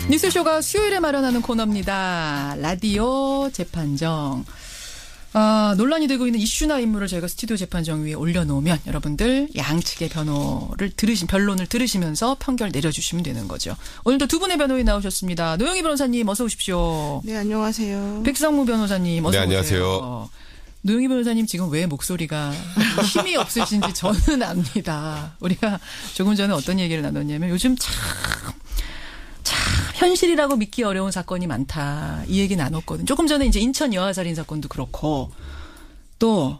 뉴스쇼가 수요일에 마련하는 코너입니다. 라디오 재판정. 논란이 되고 있는 이슈나 인물을 저희가 스튜디오 재판정 위에 올려놓으면 여러분들 양측의 변론을 들으시면서 판결 내려주시면 되는 거죠. 오늘도 두 분의 변호인 나오셨습니다. 노영희 변호사님 어서 오십시오. 네, 안녕하세요. 백상무 변호사님 어서 오세요. 네, 안녕하세요. 노영희 변호사님 지금 왜 목소리가 힘이 없으신지 저는 압니다. 우리가 조금 전에 어떤 얘기를 나눴냐면 요즘 참 현실이라고 믿기 어려운 사건이 많다. 이 얘기 나눴거든. 조금 전에 이제 인천 여아살인 사건도 그렇고 또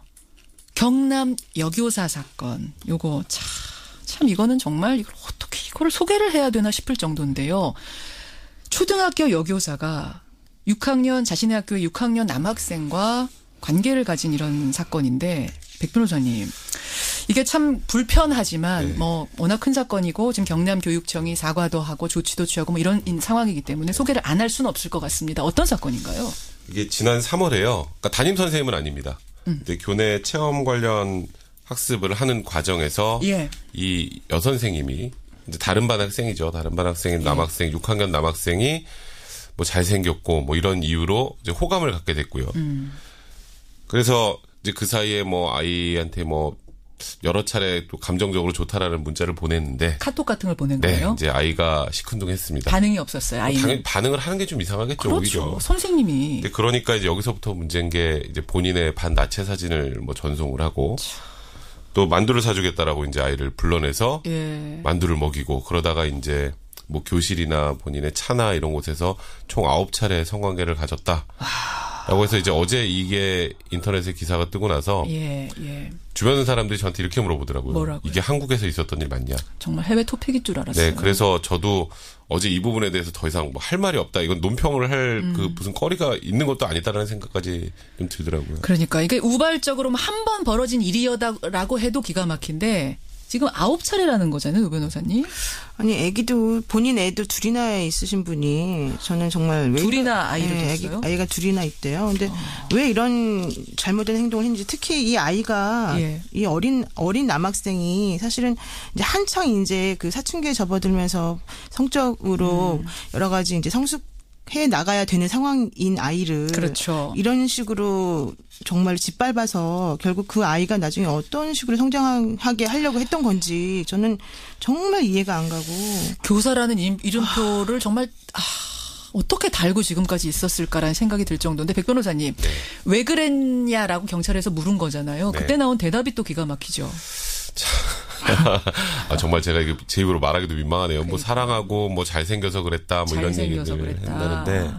경남 여교사 사건. 요거 참 이거는 정말 이걸 어떻게 이거를 소개를 해야 되나 싶을 정도인데요. 초등학교 여교사가 자신의 학교의 6학년 남학생과 관계를 가진 이런 사건인데 백 변호사님. 이게 참 불편하지만 네. 워낙 큰 사건이고 지금 경남교육청이 사과도 하고 조치도 취하고 이런 상황이기 때문에 소개를 안 할 수는 없을 것 같습니다. 어떤 사건인가요? 이게 지난 3월에요. 그러니까 담임 선생님은 아닙니다. 근데 교내 체험 관련 학습을 하는 과정에서 예. 이 여선생님이 이제 다른 반 학생이죠. 다른 반 학생인 남학생, 6학년 남학생이 뭐 잘생겼고 뭐 이런 이유로 이제 호감을 갖게 됐고요. 그래서 이제 그 사이에 뭐 아이한테 뭐 여러 차례 또 감정적으로 좋다라는 문자를 보냈는데 카톡 같은 걸 보낸 네, 거예요? 이제 아이가 시큰둥했습니다. 반응이 없었어요. 아이는. 당연히 반응을 하는 게 좀 이상하겠죠. 그렇죠. 오히려. 선생님이. 근데 그러니까 이제 여기서부터 문제인 게 이제 본인의 반나체 사진을 뭐 전송을 하고 또 만두를 사주겠다라고 이제 아이를 불러내서 예. 만두를 먹이고 그러다가 이제 뭐 교실이나 본인의 차나 이런 곳에서 총 9차례 성관계를 가졌다. 라고 해서 이제 어제 이게 인터넷에 기사가 뜨고 나서 예. 주변 사람들이 저한테 이렇게 물어보더라고요. 뭐라고요? 이게 한국에서 있었던 일 맞냐? 정말 해외 토픽일 줄 알았어요. 네, 그래서 저도 어제 이 부분에 대해서 더 이상 뭐 할 말이 없다. 이건 논평을 할 그 무슨 거리가 있는 것도 아니다라는 생각까지 좀 들더라고요. 그러니까 이게 우발적으로 한 번 벌어진 일이라고 해도 기가 막힌데 지금 9차례라는 거잖아요, 노 변호사님. 아니, 본인 애도 둘이나 있으신 분이 저는 정말 왜 둘이나 아이를 뒀어요? 아이가 둘이나 있대요. 근데 왜 이런 잘못된 행동을 했는지 특히 이 아이가 예. 이 어린 남학생이 사실은 이제 한창 이제 그 사춘기에 접어들면서 성적으로 여러 가지 이제 해 나가야 되는 상황인 아이를 그렇죠. 이런 식으로 정말 짓밟아서 결국 그 아이가 나중에 어떤 식으로 성장하게 하려고 했던 건지 저는 정말 이해가 안 가고 교사라는 이름표를 정말 어떻게 달고 지금까지 있었을까라는 생각이 들 정도인데 백 변호사님 네. 왜 그랬냐라고 경찰에서 물은 거잖아요. 네. 그때 나온 대답이 또 기가 막히죠. 정말 제가 이거 제 입으로 말하기도 민망하네요. 뭐 사랑하고 뭐 잘생겨서 그랬다 뭐 이런 얘기를 한다는데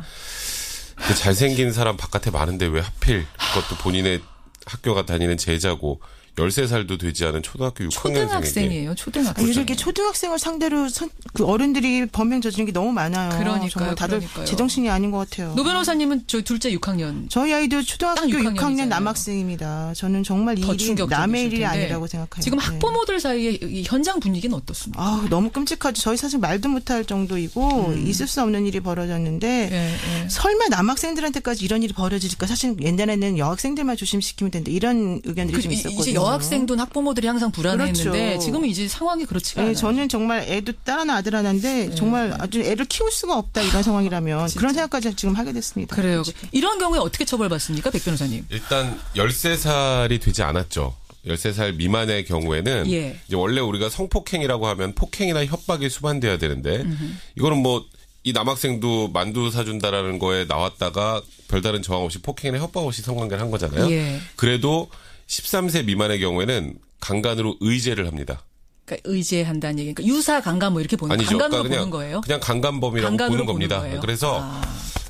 그 잘생긴 사람 바깥에 많은데 왜 하필 그것도 본인의 학교가 다니는 제자고 13살도 되지 않은 초등학교 6학년생에게 초등학생이에요. 초등학생. 요즘 이렇게 초등학생을 상대로 그 어른들이 범행 저지른 게 너무 많아요. 그러니까요. 정말 다들 제정신이 아닌 것 같아요. 노 변호사님은 저희 둘째 6학년. 저희 아이도 초등학교 6학년 잖아요. 남학생입니다. 저는 정말 이 일이 남의 일이 아니라고 생각해요. 지금 학부모들 사이에 이 현장 분위기는 어떻습니까? 너무 끔찍하죠. 저희 사실 말도 못할 정도이고 있을 수 없는 일이 벌어졌는데 설마 남학생들한테까지 이런 일이 벌어질까? 사실 옛날에는 여학생들만 조심시키면 되는데 이런 의견들이 좀 있었거든요. 이제 여학생도 학부모들이 항상 불안해했는데 그렇죠. 지금은 이제 상황이 그렇지가 않아요. 저는 정말 애도 딸 하나 아들 하나인데 정말 아주 애를 키울 수가 없다 이런 상황이라면 그런 생각까지 지금 하게 됐습니다. 그래요. 이런 경우에 어떻게 처벌받습니까? 백 변호사님. 일단 13살이 되지 않았죠. 13살 미만의 경우에는 이제 원래 우리가 성폭행이라고 하면 폭행이나 협박이 수반돼야 되는데 이거는 뭐 이 남학생도 만두 사준다라는 거에 나왔다가 별다른 저항 없이 폭행이나 협박 없이 성관계를 한 거잖아요. 그래도 13세 미만의 경우에는 강간으로 의제를 합니다. 그러니까 의제한다는 얘기. 그러니까 유사 강간 뭐 이렇게 보는 아니죠. 강간으로 그러니까 보는 거예요? 그냥 강간범이라고 보는 겁니다. 그래서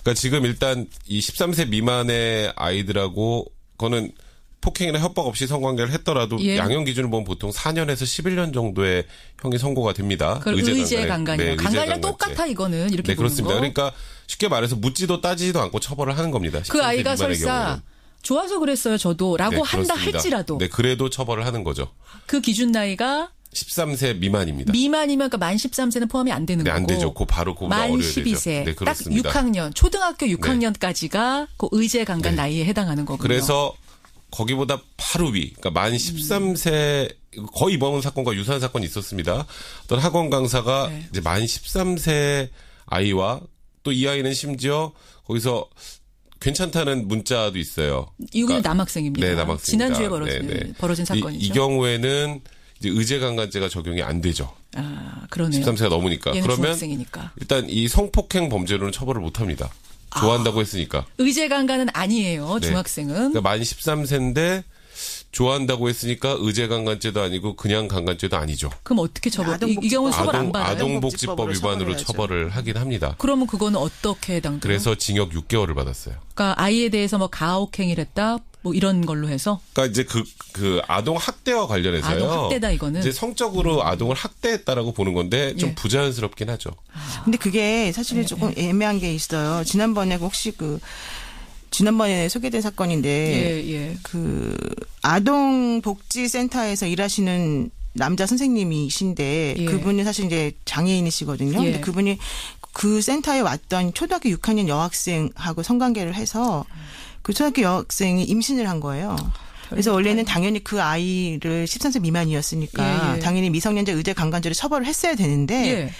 그러니까 지금 일단 이 13세 미만의 아이들하고 그거는 폭행이나 협박 없이 성관계를 했더라도 양형 기준을 보면 보통 4년에서 11년 정도의 형이 선고가 됩니다. 의제 강간이요. 강간이랑 똑같아 이거는 이렇게 보는 그렇습니다. 거. 그러니까 쉽게 말해서 묻지도 따지지도 않고 처벌을 하는 겁니다. 그 아이가 설사 경우는. 좋아서 그랬어요 저도 라고 한다 할지라도. 네, 그래도 처벌을 하는 거죠. 그 기준 나이가 13세 미만입니다. 미만이면 그러니까 만 13세는 포함이 안 되는 거고. 안 되죠. 바로 만 12세. 네, 딱 6학년. 초등학교 6학년까지가 그 의제 강간 나이에 해당하는 거군요. 그래서 거기보다 바로 위, 그러니까 만 13세 거의 이번 사건과 유사한 사건이 있었습니다. 어떤 학원 강사가 이제 만 13세 아이와 또 이 아이는 심지어 거기서 괜찮다는 문자도 있어요. 이분은 그러니까, 남학생입니다. 네, 남학생입니다. 지난주에 벌어진 사건이죠. 이 경우에는 이제 의제강간죄가 적용이 안 되죠. 아, 그러네요. 13세가 넘으니까. 그러면 중학생이니까. 일단 이 성폭행 범죄로는 처벌을 못 합니다. 좋아한다고 했으니까. 의제강간은 아니에요. 중학생은. 그러니까 만 13세인데 좋아한다고 했으니까 의제강간죄도 아니고 그냥 강간죄도 아니죠. 그럼 어떻게 처벌? 이 경우는 처벌 안 받아요? 아동복지법 위반으로 처벌을 하긴 합니다. 그러면 그거는 어떻게 해당돼요? 그래서 징역 6개월을 받았어요. 그러니까 아이에 대해서 뭐 가혹행위를 했다, 뭐 이런 걸로 해서. 그러니까 이제 그 아동 학대와 관련해서요. 아동 학대다 이거는. 이제 성적으로 아동을 학대했다라고 보는 건데 좀 부자연스럽긴 하죠. 근데 그게 사실은 조금 애매한 게 있어요. 지난번에 혹시 지난번에 소개된 사건인데 그 아동복지센터에서 일하시는 남자 선생님이신데 그분이 사실 이제 장애인이시거든요. 근데 그분이 그 센터에 왔던 초등학교 6학년 여학생하고 성관계를 해서 그 초등학교 여학생이 임신을 한 거예요. 그래서 원래는 당연히 그 아이를 13세 미만이었으니까 당연히 미성년자 의제강간죄를 처벌을 했어야 되는데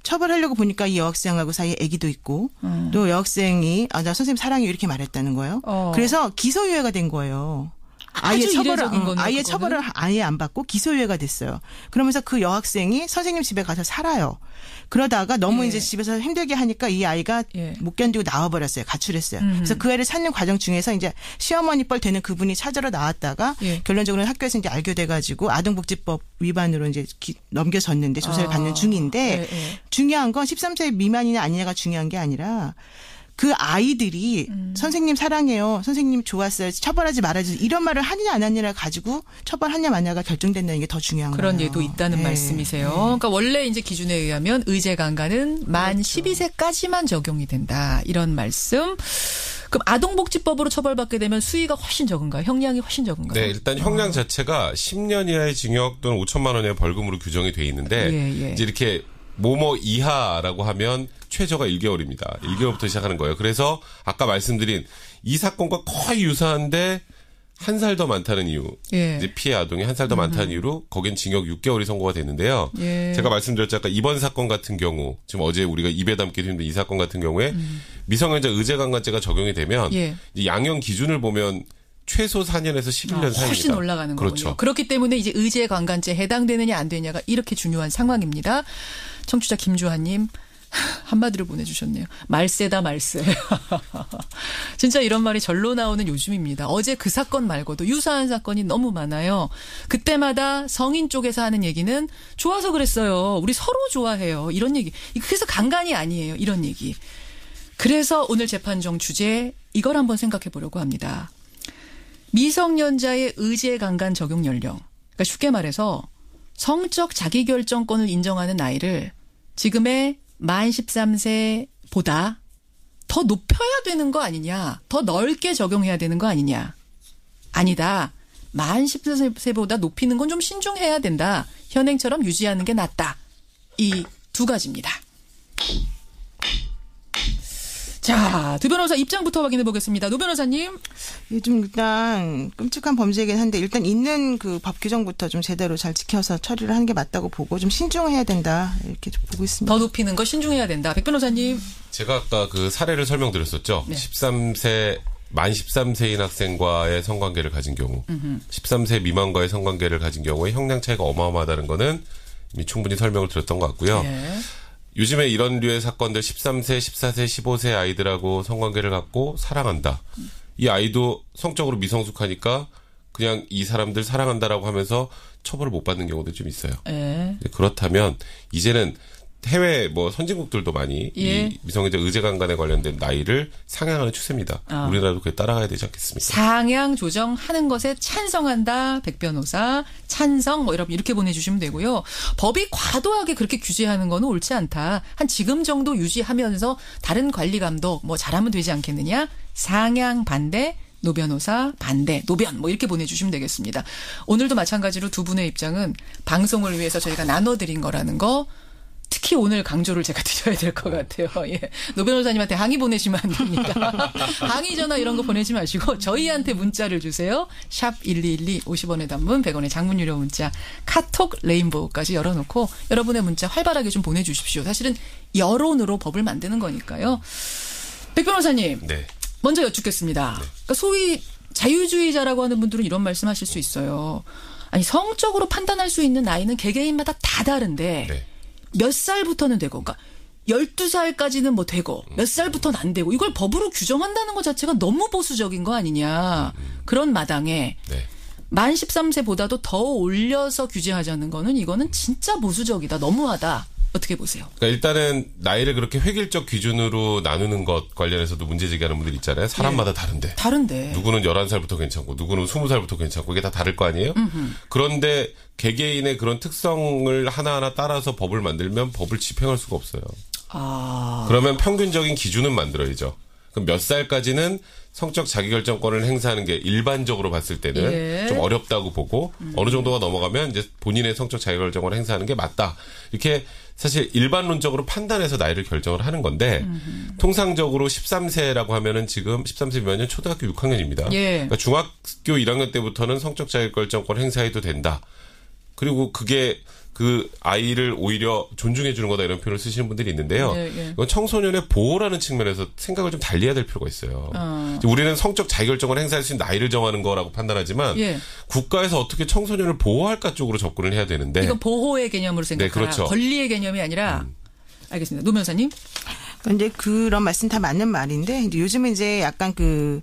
처벌하려고 보니까 이 여학생하고 사이에 아기도 있고 또 여학생이 나 선생님 사랑해 이렇게 말했다는 거예요. 그래서 기소유예가 된 거예요. 아예 처벌을 아예 안 받고 기소유예가 됐어요. 그러면서 그 여학생이 선생님 집에 가서 살아요. 그러다가 너무 이제 집에서 힘들게 하니까 이 아이가 못 견디고 나와버렸어요. 가출했어요. 그래서 그 애를 찾는 과정 중에서 이제 시어머니 뻘 되는 그분이 찾으러 나왔다가 결론적으로는 학교에서 이제 알게 돼가지고 아동복지법 위반으로 이제 넘겨졌는데 조사를 받는 중인데 중요한 건 13세 미만이냐 아니냐가 중요한 게 아니라 그 아이들이 선생님 사랑해요. 선생님 좋았어요. 처벌하지 말아주세요. 이런 말을 하느냐 안 하느냐 가지고 처벌하냐 마냐가 결정된다는 게 더 중요한 거예요. 그런 예도 있다는 말씀이세요. 그러니까 원래 이제 기준에 의하면 의제강간은 만 12세까지만 적용이 된다. 이런 말씀. 그럼 아동복지법으로 처벌받게 되면 수위가 훨씬 적은가요? 형량이 훨씬 적은가요? 네, 일단 형량 자체가 10년 이하의 징역 또는 5천만 원의 벌금으로 규정이 돼 있는데 이제 이렇게 뭐뭐 이하라고 하면 최저가 1개월입니다. 1개월부터 시작하는 거예요. 그래서 아까 말씀드린 이 사건과 거의 유사한데 한 살 더 많다는 이유. 이제 피해 아동이 한 살 더 많다는 이유로 거긴 징역 6개월이 선고가 됐는데요. 제가 말씀드렸죠. 아까 이번 사건 같은 경우 지금 어제 우리가 입에 담기도 힘든 이 사건 같은 경우에 미성년자 의제강간죄가 적용이 되면 이제 양형 기준을 보면 최소 4년에서 11년 사이입니다. 훨씬 올라가는 거군요. 그렇죠. 그렇기 때문에 이제 의제강간죄 해당되느냐 안 되느냐가 이렇게 중요한 상황입니다. 청취자 김주환님 한마디로 보내주셨네요. 말세다 말세. 진짜 이런 말이 절로 나오는 요즘입니다. 어제 그 사건 말고도 유사한 사건이 너무 많아요. 그때마다 성인 쪽에서 하는 얘기는 좋아서 그랬어요. 우리 서로 좋아해요. 이런 얘기. 그래서 강간이 아니에요. 이런 얘기. 그래서 오늘 재판정 주제 이걸 한번 생각해 보려고 합니다. 미성년자의 의제강간 적용 연령. 그러니까 쉽게 말해서 성적 자기결정권을 인정하는 나이를 지금의 만 13세보다 더 높여야 되는 거 아니냐. 더 넓게 적용해야 되는 거 아니냐. 아니다. 만 13세보다 높이는 건 좀 신중해야 된다. 현행처럼 유지하는 게 낫다. 이 두 가지입니다. 자, 두 변호사 입장부터 확인해 보겠습니다. 노 변호사님. 좀 일단 끔찍한 범죄이긴 한데 일단 있는 그 법 규정부터 좀 제대로 잘 지켜서 처리를 하는 게 맞다고 보고 좀 신중해야 된다. 이렇게 좀 보고 있습니다. 더 높이는 거 신중해야 된다. 백 변호사님. 제가 아까 그 사례를 설명드렸었죠. 13세 만 13세인 학생과의 성관계를 가진 경우 13세 미만과의 성관계를 가진 경우에 형량 차이가 어마어마하다는 거는 이미 충분히 설명을 드렸던 것 같고요. 요즘에 이런 류의 사건들 13세, 14세, 15세 아이들하고 성관계를 갖고 사랑한다. 이 아이도 성적으로 미성숙하니까 그냥 이 사람들 사랑한다라고 하면서 처벌을 못 받는 경우도 좀 있어요. 그렇다면 이제는 해외 뭐 선진국들도 많이 이 미성년자 의제강간에 관련된 나이를 상향하는 추세입니다. 우리나라도 그에 따라가야 되지 않겠습니까? 상향 조정하는 것에 찬성한다. 백 변호사 찬성 뭐 이렇게 보내주시면 되고요. 법이 과도하게 그렇게 규제하는 거는 옳지 않다. 한 지금 정도 유지하면서 다른 관리 감독 뭐 잘하면 되지 않겠느냐. 상향 반대. 노 변호사 반대 노변 뭐 이렇게 보내주시면 되겠습니다. 오늘도 마찬가지로 두 분의 입장은 방송을 위해서 저희가 나눠드린 거라는 거 특히 오늘 강조를 제가 드려야 될 것 같아요. 예. 노 변호사님한테 항의 보내시면 안 됩니다. 항의 전화 이런 거 보내지 마시고 저희한테 문자를 주세요. 샵 1212 50원의 단문 100원의 장문 유료 문자 카톡 레인보우까지 열어놓고 여러분의 문자 활발하게 좀 보내주십시오. 사실은 여론으로 법을 만드는 거니까요. 백 변호사님. 네. 먼저 여쭙겠습니다. 네. 그러니까 소위 자유주의자라고 하는 분들은 이런 말씀하실 수 있어요. 아니 성적으로 판단할 수 있는 나이는 개개인마다 다 다른데 네. 몇 살부터는 되고 그러니까 12살까지는 뭐 되고 몇 살부터는 안 되고 이걸 법으로 규정한다는 것 자체가 너무 보수적인 거 아니냐. 그런 마당에 네. 만 13세보다도 더 올려서 규제하자는 거는 이거는 진짜 보수적이다. 너무하다. 어떻게 보세요? 그러니까 일단은 나이를 그렇게 획일적 기준으로 나누는 것 관련해서도 문제 제기하는 분들 있잖아요. 사람마다 네. 다른데. 누구는 11살부터 괜찮고 누구는 20살부터 괜찮고 이게 다 다를 거 아니에요? 그런데 개개인의 그런 특성을 하나하나 따라서 법을 만들면 법을 집행할 수가 없어요. 그러면 평균적인 기준은 만들어야죠. 그럼 몇 살까지는 성적 자기결정권을 행사하는 게 일반적으로 봤을 때는 예. 좀 어렵다고 보고 어느 정도가 넘어가면 이제 본인의 성적 자기결정권을 행사하는 게 맞다. 이렇게 사실 일반론적으로 판단해서 나이를 결정을 하는 건데 통상적으로 13세라고 하면은 지금 13세 미만은 초등학교 6학년입니다. 예. 그러니까 중학교 1학년 때부터는 성적 자기결정권 행사해도 된다. 그리고 그게 그 아이를 오히려 존중해 주는 거다 이런 표현을 쓰시는 분들이 있는데요. 예, 예. 이건 청소년의 보호라는 측면에서 생각을 좀 달리 해야 될 필요가 있어요. 우리는 성적 자기결정을 행사할 수 있는 나이를 정하는 거라고 판단하지만 예. 국가에서 어떻게 청소년을 보호할까 쪽으로 접근을 해야 되는데. 이건 보호의 개념으로 생각하라. 네, 그렇죠. 권리의 개념이 아니라. 알겠습니다. 노 변호사님. 근데 그런 말씀 다 맞는 말인데 요즘은 이제 약간 그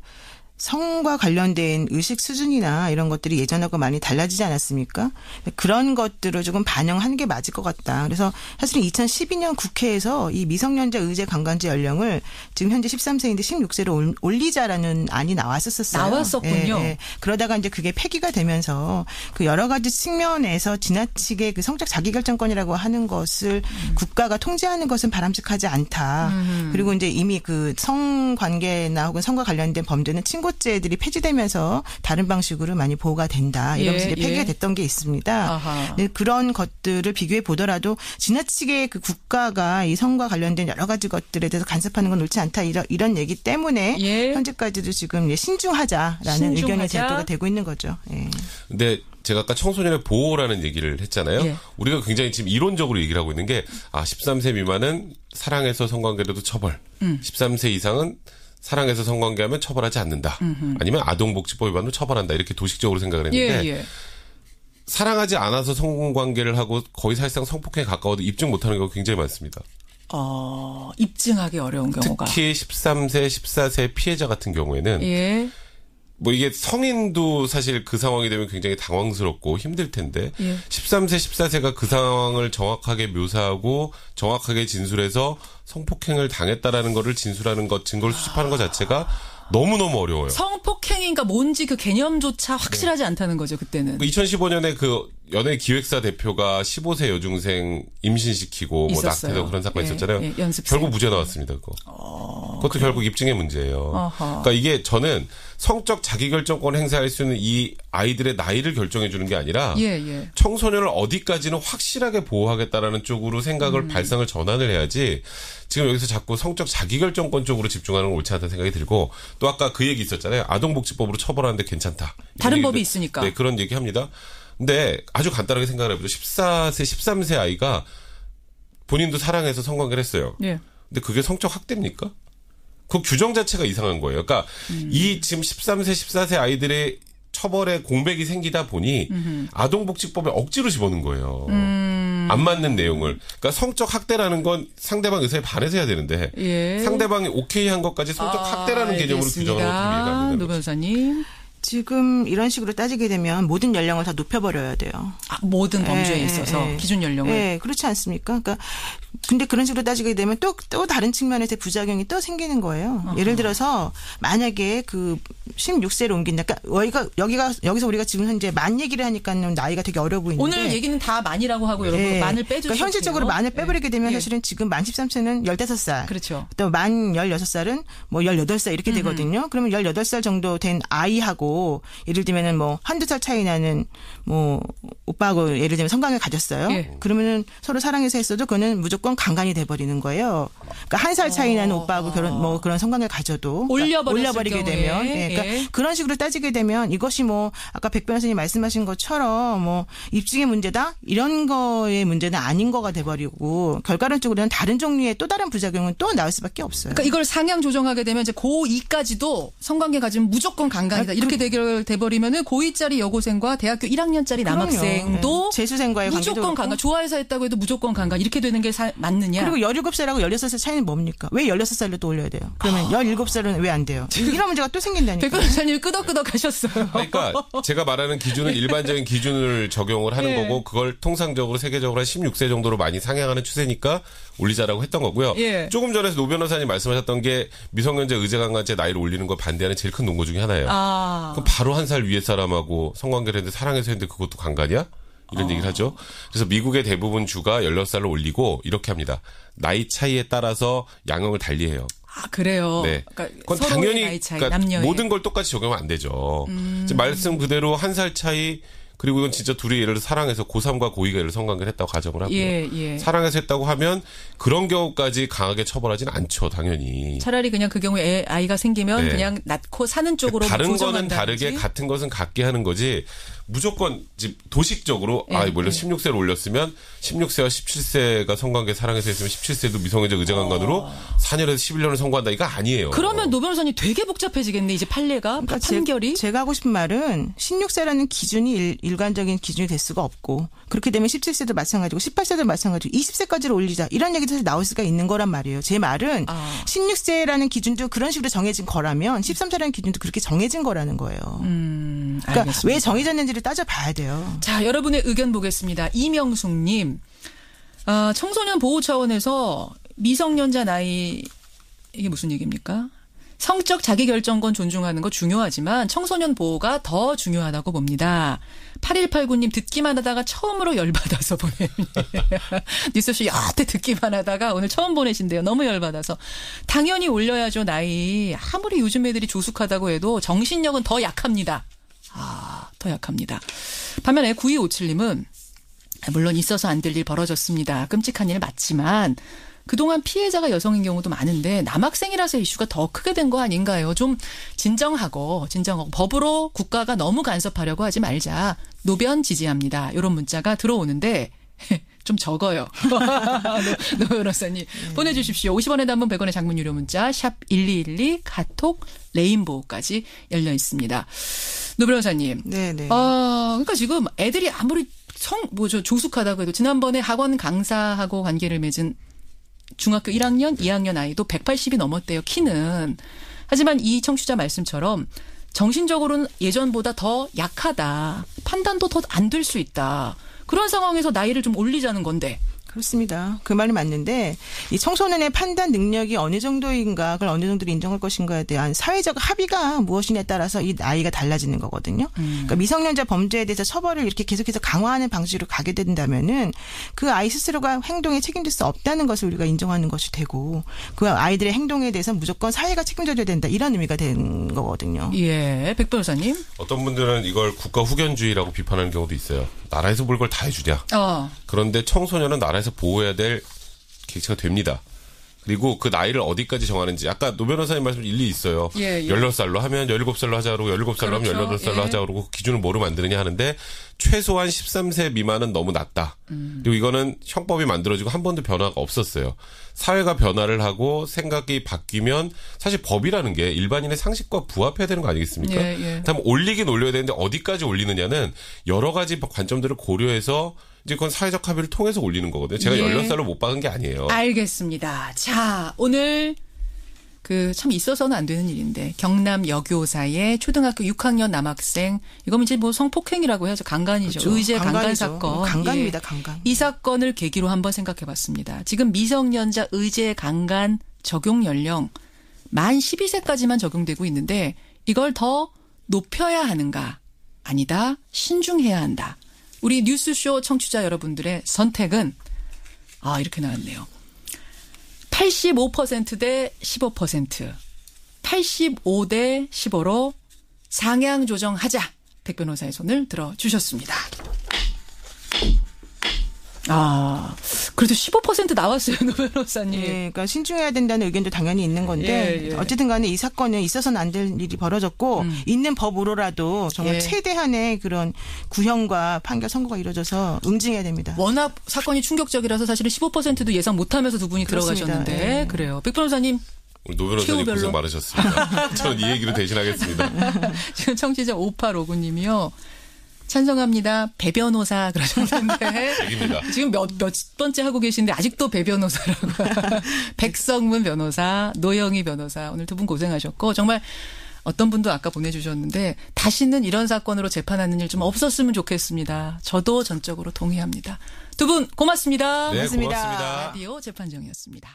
성과 관련된 의식 수준이나 이런 것들이 예전하고 많이 달라지지 않았습니까? 그런 것들을 조금 반영하는 게 맞을 것 같다. 그래서 사실은 2012년 국회에서 이 미성년자 의제 관광제 연령을 지금 현재 13세인데 16세로 올리자라는 안이 나왔었어요. 나왔었군요. 예, 예. 그러다가 이제 그게 폐기가 되면서 그 여러 가지 측면에서 지나치게 그 성적 자기결정권이라고 하는 것을 국가가 통제하는 것은 바람직하지 않다. 그리고 이제 이미 그 성관계나 혹은 성과 관련된 범죄는 친고죄들이 폐지되면서 다른 방식으로 많이 보호가 된다. 이러면서 이제 폐기가 됐던 게 있습니다. 그런 것들을 비교해 보더라도 지나치게 그 국가가 이 성과 관련된 여러 가지 것들에 대해서 간섭하는 건 옳지 않다. 이런 얘기 때문에 예. 현재까지도 지금 신중하자라는 의견이 제도가 되고 있는 거죠. 예. 근데 제가 아까 청소년의 보호라는 얘기를 했잖아요. 예. 우리가 굉장히 지금 이론적으로 얘기를 하고 있는 게 13세 미만은 사랑해서 성관계로도 처벌. 13세 이상은 사랑해서 성관계하면 처벌하지 않는다. 아니면 아동복지법 위반으로 처벌한다. 이렇게 도식적으로 생각을 했는데 예, 예. 사랑하지 않아서 성관계를 하고 거의 사실상 성폭행에 가까워도 입증 못하는 경우가 굉장히 많습니다. 입증하기 어려운 경우가. 특히 13세, 14세 피해자 같은 경우에는 예. 뭐 이게 성인도 사실 그 상황이 되면 굉장히 당황스럽고 힘들 텐데 예. 13세, 14세가 그 상황을 정확하게 묘사하고 정확하게 진술해서 성폭행을 당했다라는 거를 진술하는 것, 증거를 수집하는 것 자체가 너무너무 어려워요. 성폭행인가 뭔지 그 개념조차 확실하지 않다는 거죠, 그때는. 2015년에 그 연예기획사 대표가 15세 여중생 임신시키고 뭐 낙태되고 그런 사건이 있었잖아요. 예, 결국 무죄 나왔습니다, 그거. 그것도 그래요? 결국 입증의 문제예요. 그러니까 이게 저는 성적 자기결정권 행사할 수 있는 이 아이들의 나이를 결정해 주는 게 아니라 예. 청소년을 어디까지는 확실하게 보호하겠다라는 쪽으로 생각을 발상을 전환을 해야지 지금 여기서 자꾸 성적 자기결정권 쪽으로 집중하는 건 옳지 않다는 생각이 들고 또 아까 그 얘기 있었잖아요. 아동복지법으로 처벌하는데 괜찮다. 다른 법이 있으니까. 네, 그런 얘기 합니다. 근데 아주 간단하게 생각을 해보죠. 14세, 13세 아이가 본인도 사랑해서 성관계를 했어요. 예. 근데 그게 성적 학대입니까? 그 규정 자체가 이상한 거예요. 그러니까 이 지금 13세, 14세 아이들의 처벌에 공백이 생기다 보니 아동복지법에 억지로 집어넣은 거예요. 안 맞는 내용을. 그러니까 성적 학대라는 건 상대방 의사에 반해서 해야 되는데 예. 상대방이 오케이 한 것까지 성적 학대라는 개념으로 규정하는 것도 이해가 안 된다는 노 변호사님. 지금 이런 식으로 따지게 되면 모든 연령을 다 높여버려야 돼요. 모든 범죄에 있어서 기준 연령을. 네, 그렇지 않습니까? 그러니까 근데 그런 식으로 따지게 되면 또 다른 측면에서 부작용이 또 생기는 거예요. 예를 들어서 만약에 그 16세로 옮긴다. 그러니까 여기서 우리가 지금 현재 만 얘기를 하니까는 나이가 되게 어려 보이는데 오늘 얘기는 다 만이라고 하고 여러분 만을 빼주세요. 그러니까 현실적으로 만을 빼버리게 되면 사실은 지금 만 13세는 15살. 그렇죠. 또 만 16살은 뭐 18살 이렇게 되거든요. 그러면 18살 정도 된 아이하고 가지고 예를 들면은 뭐 한두 살 차이 나는 뭐 오빠하고 예를 들면 성관계를 가졌어요. 예. 그러면은 서로 사랑해서 했어도 그거는 무조건 강간이 돼버리는 거예요. 그러니까 한 살 차이 나는 오빠하고 그런 성관계를 가져도 올려버리게 되면 예. 그러니까 그런 식으로 따지게 되면 이것이 뭐 아까 백 변호사님 말씀하신 것처럼 뭐 입증의 문제다 이런 거의 문제는 아닌 거가 돼버리고 결과론적으로는 다른 종류의 또 다른 부작용은 또 나올 수밖에 없어요. 그러니까 이걸 상향 조정하게 되면 이제 고2까지도 성관계 가지면 무조건 강간이다. 이렇게 돼버리면은 고2짜리 여고생과 대학교 1학년짜리 남학생도 재수생과의 무조건 강간. 좋아해서 했다고 해도 무조건 강간. 이렇게 되는 게 맞느냐. 그리고 17살하고 16살 차이는 뭡니까? 왜 16살로 또 올려야 돼요? 그러면 17살은 왜 안 돼요? 이런 문제가 또 생긴다니까. 백 변호사님 끄덕끄덕 하셨어요. 그러니까 제가 말하는 기준은 일반적인 기준을 적용을 하는 거고 그걸 통상적으로 세계적으로 한 16세 정도로 많이 상향하는 추세니까 올리자라고 했던 거고요. 조금 전에 노 변호사님 말씀하셨던 게 미성년자 의제강간죄 나이를 올리는 걸 반대하는 제일 큰 논거 중에 하나예요. 그럼 바로 한 살 위에 사람하고 성관계를 했는데 사랑해서 했는데 그것도 강간이야? 이런 얘기를 하죠. 그래서 미국의 대부분 주가 16살로 올리고 이렇게 합니다. 나이 차이에 따라서 양형을 달리해요. 그래요? 네. 그러니까 그건 당연히 나이 차이, 그러니까 모든 걸 똑같이 적용하면 안 되죠. 말씀 그대로 한 살 차이 그리고 이건 진짜 둘이 예를 들어 사랑해서 고3과 고2가 예를 들어 성관계를 했다고 가정을 하고요. 사랑해서 했다고 하면 그런 경우까지 강하게 처벌하지는 않죠. 당연히. 차라리 그냥 그 경우에 아이가 생기면 그냥 낳고 사는 쪽으로 다른 거는 다르게 같은 것은 같게 하는 거지. 무조건 도식적으로 물론 16세로 올렸으면 16세와 17세가 성관계 사랑해서 했으면 17세도 미성년자 의제강간으로 4년에서 11년을 선고한다. 이거 아니에요. 그러면 노 변호사님 되게 복잡해지겠네. 이제 판례가 그러니까 판결이. 제가 하고 싶은 말은 16세라는 기준이 일관적인 기준이 될 수가 없고 그렇게 되면 17세도 마찬가지고 18세도 마찬가지고 20세까지로 올리자 이런 얘기도 사실 나올 수가 있는 거란 말이에요. 제 말은 16세라는 기준도 그런 식으로 정해진 거라면 13세라는 기준도 그렇게 정해진 거라는 거예요. 그러니까 알겠습니다. 왜 정해졌는지를 따져봐야 돼요. 자, 여러분의 의견 보겠습니다. 이명숙님. 청소년 보호 차원에서 미성년자 나이 이게 무슨 얘기입니까? 성적 자기결정권 존중하는 거 중요하지만 청소년 보호가 더 중요하다고 봅니다. 8189님 듣기만 하다가 처음으로 열받아서 보내요. 뉴스쇼 여태 듣기만 하다가 오늘 처음 보내신대요. 너무 열받아서. 당연히 올려야죠. 나이. 아무리 요즘 애들이 조숙하다고 해도 정신력은 더 약합니다. 더 약합니다. 반면에 9257님은 물론 있어서 안 될 일 벌어졌습니다. 끔찍한 일 맞지만 그동안 피해자가 여성인 경우도 많은데 남학생이라서 이슈가 더 크게 된 거 아닌가요? 좀 진정하고 법으로 국가가 너무 간섭하려고 하지 말자. 노변 지지합니다. 이런 문자가 들어오는데 좀 적어요. 노 변호사님 보내주십시오. 50원에 담은 100원의 장문 유료 문자 샵 1212 카톡 레인보우까지 열려 있습니다. 노 변호사님. 네네. 그러니까 지금 애들이 아무리 조숙하다고 해도 지난번에 학원 강사하고 관계를 맺은 중학교 1학년, 2학년 아이도 180이 넘었대요. 키는. 하지만 이 청취자 말씀처럼 정신적으로는 예전보다 더 약하다. 판단도 더 안 될 수 있다. 그런 상황에서 나이를 좀 올리자는 건데. 그렇습니다. 그 말이 맞는데 이 청소년의 판단 능력이 어느 정도인가 그걸 어느 정도로 인정할 것인가에 대한 사회적 합의가 무엇이냐에 따라서 이 나이가 달라지는 거거든요. 그러니까 미성년자 범죄에 대해서 처벌을 이렇게 계속해서 강화하는 방식으로 가게 된다면은 그 아이 스스로가 행동에 책임질 수 없다는 것을 우리가 인정하는 것이 되고 그 아이들의 행동에 대해서 무조건 사회가 책임져줘야 된다 이런 의미가 되는 거거든요. 예, 백 변호사님. 어떤 분들은 이걸 국가 후견주의라고 비판하는 경우도 있어요. 나라에서 뭘 걸 다 해주냐. 그런데 청소년은 나라에서 보호해야 될 계기가 됩니다. 그리고 그 나이를 어디까지 정하는지 아까 노 변호사님 말씀 일리 있어요. 16살로 하면 17살로 하자 그러고 17살로 하면 18살로 하자 그러고 그 기준을 뭐로 만드느냐 하는데 최소한 13세 미만은 너무 낮다. 그리고 이거는 형법이 만들어지고 한 번도 변화가 없었어요. 사회가 변화를 하고 생각이 바뀌면 사실 법이라는 게 일반인의 상식과 부합해야 되는 거 아니겠습니까? 다만 올리긴 올려야 되는데 어디까지 올리느냐는 여러 가지 관점들을 고려해서 이제 그건 사회적 합의를 통해서 올리는 거거든요. 제가 16살로 못 박은 게 아니에요. 알겠습니다. 자, 오늘 참 있어서는 안 되는 일인데 경남 여교사의 초등학교 6학년 남학생 이거면 이제 뭐 성폭행이라고 해야죠. 강간이죠. 그렇죠. 의제 강간 사건. 강간입니다. 강간. 이 사건을 계기로 한번 생각해봤습니다. 지금 미성년자 의제 강간 적용 연령 만 12세까지만 적용되고 있는데 이걸 더 높여야 하는가? 아니다. 신중해야 한다. 우리 뉴스쇼 청취자 여러분들의 선택은 이렇게 나왔네요. 85% 대 15%, 85 대 15로 상향 조정하자. 백 변호사의 손을 들어주셨습니다. 그래도 15% 나왔어요, 노 변호사님. 네, 그러니까 신중해야 된다는 의견도 당연히 있는 건데 어쨌든 간에 이 사건은 있어서는 안 될 일이 벌어졌고 있는 법으로라도 정말 최대한의 그런 구형과 판결 선고가 이루어져서 응징해야 됩니다. 워낙 사건이 충격적이라서 사실은 15%도 예상 못하면서 두 분이 그렇습니다. 들어가셨는데 그래요. 백 변호사님. 노 변호사님 고생 많으셨습니다. 저는 이 얘기로 대신하겠습니다. 지금 청취자 5859님이요. 찬성합니다. 배 변호사 그러셨는데 지금 몇 번째 하고 계신데 아직도 배 변호사라고. 백성문 변호사, 노영희 변호사 오늘 두 분 고생하셨고 정말 어떤 분도 아까 보내주셨는데 다시는 이런 사건으로 재판하는 일 좀 없었으면 좋겠습니다. 저도 전적으로 동의합니다. 두 분 고맙습니다. 네, 고맙습니다. 라디오 재판정이었습니다.